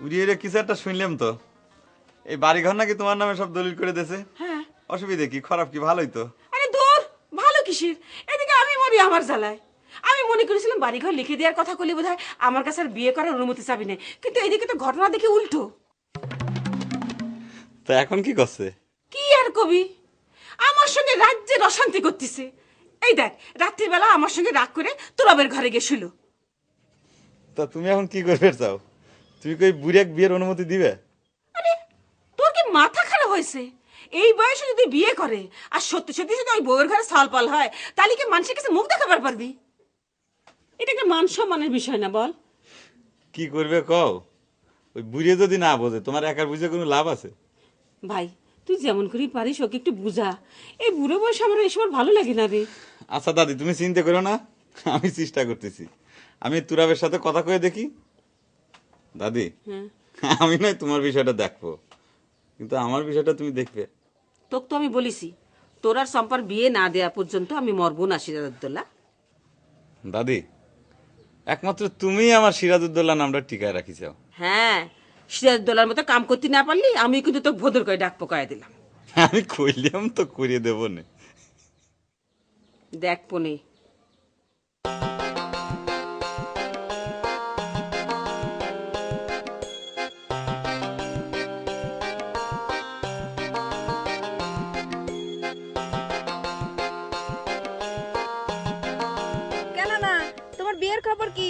উড়িয়ে কিছু একটা শুনলাম তো, এই বাড়িঘর নাকি তোমার নামে সব দলিল করে দিয়েছে। হ্যাঁ। অসুবিধে কি, খারাপ কি, ভালোই তো। আরে দূর, ভালো কিসের? এদিকে আমি মরি আমার জ্বালায়। আমি মনে করেছিলাম বাড়িঘর লিখে দেওয়ার কথা কলি বোধহয় আমার কাছে আর বিয়ে করার অনুমতি চাবি নেই, কিন্তু এদিকে তো ঘটনা দেখে উল্টো। তা এখন কি করছে? কি আর কবি, আমার সঙ্গে রাজ্যের অশান্তি করতেছে। এই দেখ, রাত্রিবেলা আমার সঙ্গে রাগ করে তোরাবের ঘরে গিয়ে শুলো। তা তুমি এখন কি করবে চাও? তুমি কই বুড়িয়াক বিয়ের অনুমতি দিবে? আরে তোর কি মাথা খারাপ হয়েছে? এই বয়সে যদি বিয়ে করে আর সত্যি সত্যি যদি ওই বউয়ের ঘরে সালপাল হয়, তাহলে কি মানুষের কাছে মুখ দেখাবার পারবি? এটা একটা মান সম্মানের বিষয় না, বল? কি করবে কও? ওই বুড়িয়ে যদি না বোঝে, তোমার একার বুঝে কোনো লাভ আছে? ভাই, তুই যেমন করি পারিস ওকে একটু বুঝা। এই বুড়ো বয়সে আমার এসব আর ভালো লাগে না রে। আচ্ছা দাদি, তুমি চিন্তা করো না, আমি চেষ্টা করতেছি। আমি তুরাবের সাথে কথা কয়ে দেখি। দাদি, হ্যাঁ, আমি নয় তোমার বিষয়টা দেখবো, কিন্তু আমার বিষয়টা তুমি দেখবে। তোকে তো আমি বলিছি, তোর আর সম্পার বিয়ে না দেয়া পর্যন্ত আমি মরবো না সিরাজউদ্দৌলা। দাদি, একমাত্র তুমি আমার সিরাজউদ্দৌলা নামটা টিকায় রাখি চাও। হ্যাঁ, সিরাজউদ্দৌলার মতো কাম করতে না পারলি আমি কিন্তু তোকে ভোদর করে ডাক পকায় দিলাম। আমি কইলাম তো করিয়ে দেবো না। দেখ পনে, কেন না, তোমার বিয়ের খবর কি?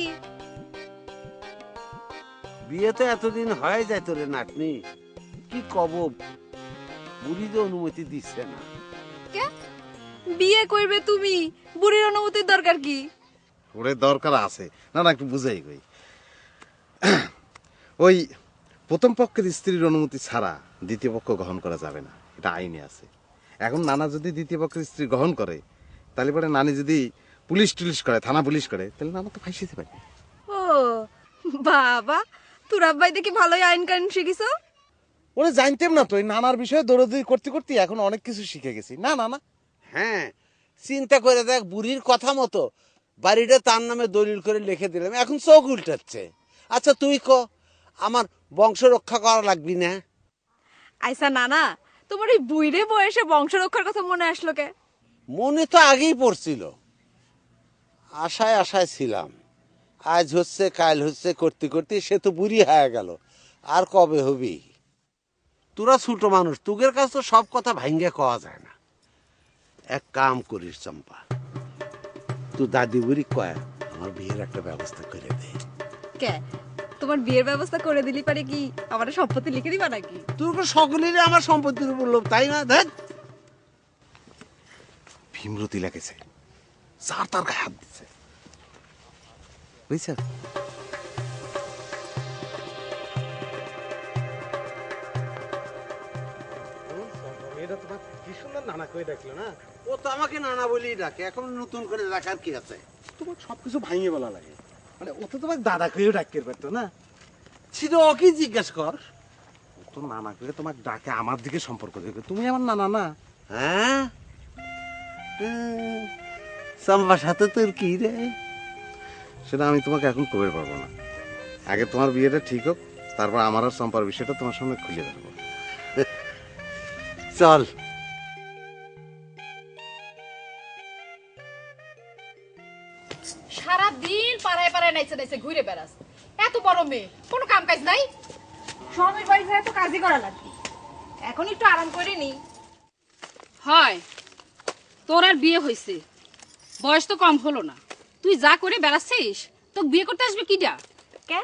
বিয়ে তো এতদিন হয়ে যায় তোরে নাতনি, কি কব, বুড়ি যে অনুমতি দিচ্ছে না। কে বিয়ে করবে তুমি? বুড়ির অনুমতির দরকার কি? ওরে দরকার আছে, না না একটু বুঝাই কই। ওই প্রথম পক্ষের স্ত্রীর অনুমতি ছাড়া দ্বিতীয় পক্ষ গ্রহণ করা যাবে না, এটা আইনে আছে। এখন নানা যদি দ্বিতীয় পক্ষের স্ত্রী গ্রহণ করে, তাহলে পরে নানি যদি পুলিশ টুলিশ করে, থানা পুলিশ করে, তাহলে নানা তো ফাঁসিতে পারবে। ও বাবা, তোর আব্বাই দেখি ভালোই আইন কানুন শিখিস। ওরে জানতাম না তো, এই নানার বিষয়ে দৌড়াদৌড়ি করতে করতে এখন অনেক কিছু শিখে গেছি। না না না, হ্যাঁ, চিন্তা করে দেখ, বুড়ির কথা মতো বাড়িটা তার নামে দলিল করে লিখে দিলাম, এখন চোখ উল্টাচ্ছে। আচ্ছা তুই ক, আমার বংশ রক্ষা করা লাগবি না? আইসা নানা, তোমার এই বুইরে বয়সে বংশ রক্ষার কথা মনে আসলো কে? মনে তো আগেই পড়ছিল, আশায় আশায় ছিলাম, আজ হচ্ছে কাল হচ্ছে করতে করতে সে তো বুড়ি হয়ে গেল, আর কবে হবি? তোরা ছোট মানুষ, তোদের কাছে তো সব কথা ভাঙ্গে কওয়া যায় না। এক কাম করিস চম্পা, তুই দাদি বুড়ি কয় আমার বিয়ের একটা ব্যবস্থা করে দে। কে তোমার বিয়ের ব্যবস্থা করে দিলি পারে কি আমার সম্পত্তি লিখে দিবা নাকি? তোর সকলেরই আমার সম্পত্তির উপর লোভ, তাই না? দেখ ভীমরতি লেগেছে, যার তার গায়ে হাত দিচ্ছে, বুঝছো? এটা তোমার কি সুন্দর নানা কই ডাকলো না? ও তো আমাকে নানা বলেই ডাকে, এখন নতুন করে ডাকার কি আছে? তোমার সবকিছু ভাঙিয়ে বলা লাগে, মানে ও তো তোমার দাদা কইও ডাকতে পারতো না? সেটা ওকে জিজ্ঞেস কর। ও তো নানা করে তোমার ডাকে আমার দিকে সম্পর্ক দেখবে, তুমি আমার নানা না। হ্যাঁ, চম্পার সাথে তোর কি রে? সেটা আমি তোমাকে এখন কবে পারবো না, আগে তোমার বিয়েটা ঠিক হোক, তারপর আমার আর চম্পার বিষয়টা তোমার সামনে খুলে ধরবো। চল। সারাদিন পাড়ায় পাড়ায় নাইছে নাইছে ঘুরে বেড়াস, এত বড় মেয়ে, কোনো কাম কাজ নাই? স্বামীর বাড়ি যায় তো কাজই করা লাগবে, এখন একটু আরাম করে নি। হয়, তোর আর বিয়ে হয়েছে, বয়স তো কম হলো না, তুই যা করে বেড়াচ্ছিস, তোকে বিয়ে করতে আসবে কিডা? কে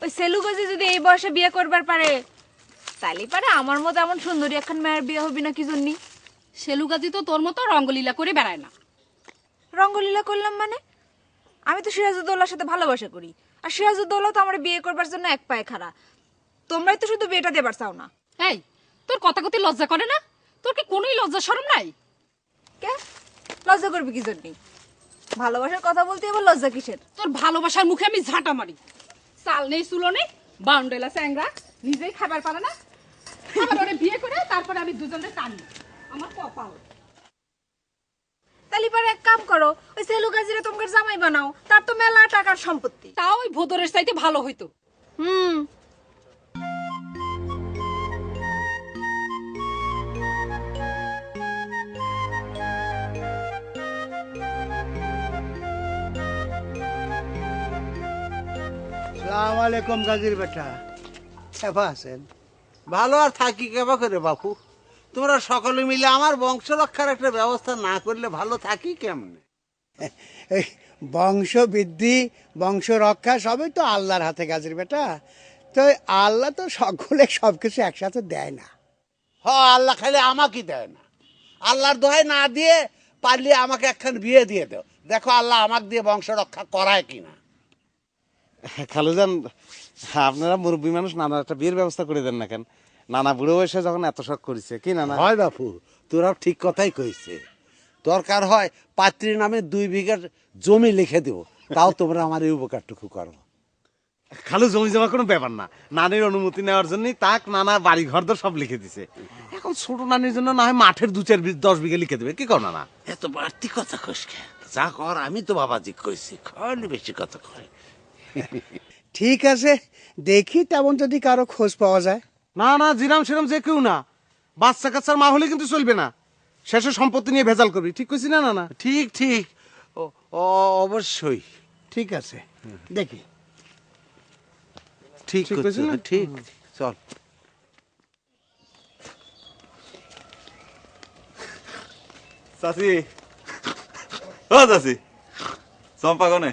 ওই সেলু গজি যদি এই বয়সে বিয়ে করবার পারে, তাইলে পারে আমার মতো এমন সুন্দরী এখন মেয়ের বিয়ে হবি না কি জন্যি? সেলুগাজি তো তোর মতো রঙ্গলীলা করে বেড়ায় না। রঙ্গলীলা করলাম মানে? আমি তো সিরাজউদ্দৌলার সাথে ভালোবাসা করি, আর সিরাজউদ্দৌলা তো আমার বিয়ে করবার জন্য এক পায়ে খাড়া। তোমরাই তো শুধু বিয়েটা দেবার চাও না। এই, তোর কথা কথি লজ্জা করে না? তোর কি কোনোই লজ্জা শরম নাই? কে লজ্জা করবি কি জন্যি? ভালোবাসার কথা বলতে এবার লজ্জা কিসের? তোর ভালোবাসার মুখে আমি ঝাঁটা মারি। চাল নেই চুলো নেই, বাউন্ডেলা স্যাংরা, নিজেই খাবার পারে না, আবার ওরে বিয়ে করে তারপরে আমি দুজনের টানি, আমার কপাল। তাহলে পারে এক কাম করো, ওই সেলু গাজিরে তোমার জামাই বানাও, তার তো মেলা টাকার সম্পত্তি। তাও ওই ভোদরের চাইতে ভালো হইতো। হুম, আলাইকুম গাজীর বেটা, কেমন আছেন? ভালো আর থাকি কেবা করে বাপু, তোমরা সকলে মিলে আমার বংশ রক্ষার একটা ব্যবস্থা না করলে ভালো থাকি কেমনে? এই বংশ বৃদ্ধি, বংশ রক্ষা সবই তো আল্লাহর হাতে গাজীর বেটা। তো আল্লাহ তো সকলে সবকিছু একসাথে দেয় না। হ, আল্লাহ খালি আমাকে দেয় না, আল্লাহর দোহাই না দিয়ে পারলে আমাকে একখান বিয়ে দিয়ে দাও, দেখো আল্লাহ আমাকে দিয়ে বংশ রক্ষা করায় কিনা। খালুজান, আপনারা মুরব্বী মানুষ, নানার একটা বিয়ের ব্যবস্থা করে দেন না কেন? নানা বুড়ো বয়সে যখন এত শখ করেছে, কি নানা? হয় বাপু, তোরা ঠিক কথাই কইছে। দরকার হয় পাত্রীর নামে 2 বিঘা জমি লিখে দেব, তাও তোমরা আমার এই উপকারটুকু করো। খালু, জমি জমা কোনো ব্যাপার না, নানির অনুমতি নেওয়ার জন্য তাক নানা বাড়ি ঘর দর সব লিখে দিছে। এখন ছোট নানির জন্য না হয় মাঠের 2-4-10 বিঘা লিখে দেবে, কি কর না? এত বাড়তি কথা কইস কেন? যা কর আমি তো বাবাজি কইছি, খালি বেশি কথা কয়। ঠিক আছে, দেখি তেমন যদি কারো খোঁজ পাওয়া যায়। না না, জিরাম সেরাম যে কেউ না, বাচ্চা কাচ্চার মা হলে কিন্তু চলবে না, শেষে সম্পত্তি নিয়ে ভেজাল করবি, ঠিক কইছি না নানা? ঠিক ঠিক, অবশ্যই ঠিক আছে, দেখি। ঠিক ঠিক কইছো, কইছি না? ঠিক। চল চাচি, ও চাচি, চম্পা কনে?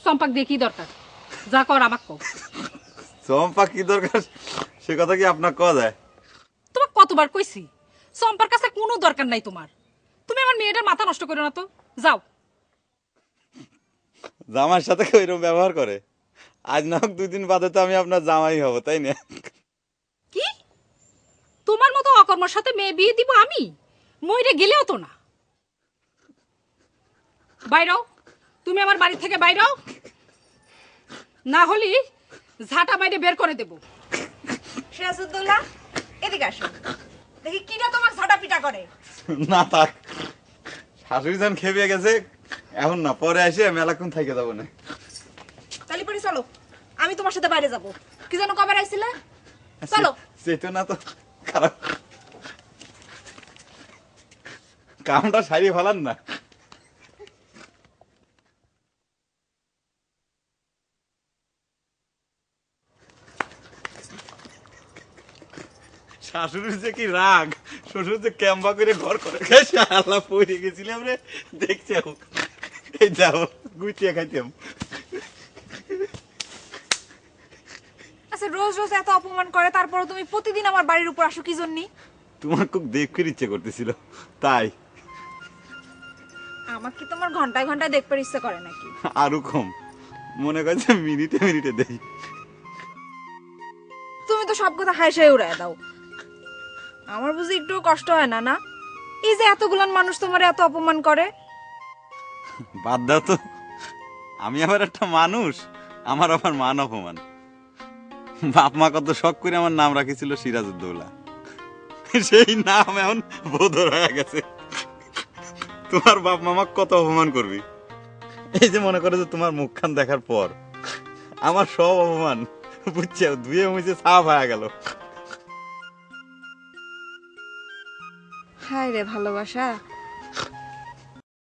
সম্পাক দিয়ে কি দরকার? যা কর আমাক কও। চম্পা কি দরকার সে কথা কি আপনার কওয়া যায়? তোমাক কতবার কইছি সম্পার কাছে কোনো দরকার নাই তোমার। তুমি আমার মেয়েটার মাথা নষ্ট করো না তো, যাও। জামাইয়ের সাথে কেউ এরকম ব্যবহার করে? আজ না হোক 2 দিন বাদে তো আমি আপনার জামাই হব, তাই না? কি তোমার মতো অকর্মার সাথে মেয়ে বিয়ে দিব আমি? মইরে গেলেও তো না। বাইরাও, তুমি আমার বাড়ি থেকে বাইরাও, না হলে ঝাঁটা মাইরে বের করে দেব। সিরাজউদ্দৌলা, এদিকে আসো, দেখি কিটা তোমার ঝাঁটা পিটা করে। না থাক, শাশুড়ি যান খেয়ে গেছে, এখন না, পরে এসে মেলাক্ষণ থেকে যাবো না। তাহলে পরে চলো, আমি তোমার সাথে বাইরে যাব। কি যেন কবে আইছিলে? চলো। চেতনা তো খারাপ, কামটা সারিয়ে ফেলান না। শাশুড়ির যে কি রাগ, শ্বশুর যে ক্যাম্বা করে ঘর করে আল্লাহ পড়ে গেছিলাম রে, দেখছি এই যাও গুছিয়ে খাইতাম। আচ্ছা, রোজ রোজ এত অপমান করে, তারপর তুমি প্রতিদিন আমার বাড়ির উপর আসো কি জন্য? তোমার খুব দেখতে ইচ্ছে করতেছিল তাই। আমার কি তোমার ঘন্টায় ঘন্টায় দেখবার ইচ্ছে করে নাকি? আরো কম, মনে করছে মিনিটে মিনিটে দেই। তুমি তো সব কথা হাসিয়ে উড়ায় দাও, আমার বুঝি একটু কষ্ট হয় না? না, এই যে এতগুলান মানুষ তোমার এত অপমান করে। বাদ দাও তো, আমি আবার একটা মানুষ, আমার আবার মান অপমান। বাপ মা কত শখ করে আমার নাম রাখিছিল সিরাজউদ্দৌলা, সেই নাম এখন বদর হয়ে গেছে। তোমার বাপ মামা কত অপমান করবি, এই যে মনে করে যে তোমার মুখখান দেখার পর আমার সব অপমান বুঝছে ধুয়ে মুছে সাফ হয়ে গেল। হায় রে ভালোবাসা,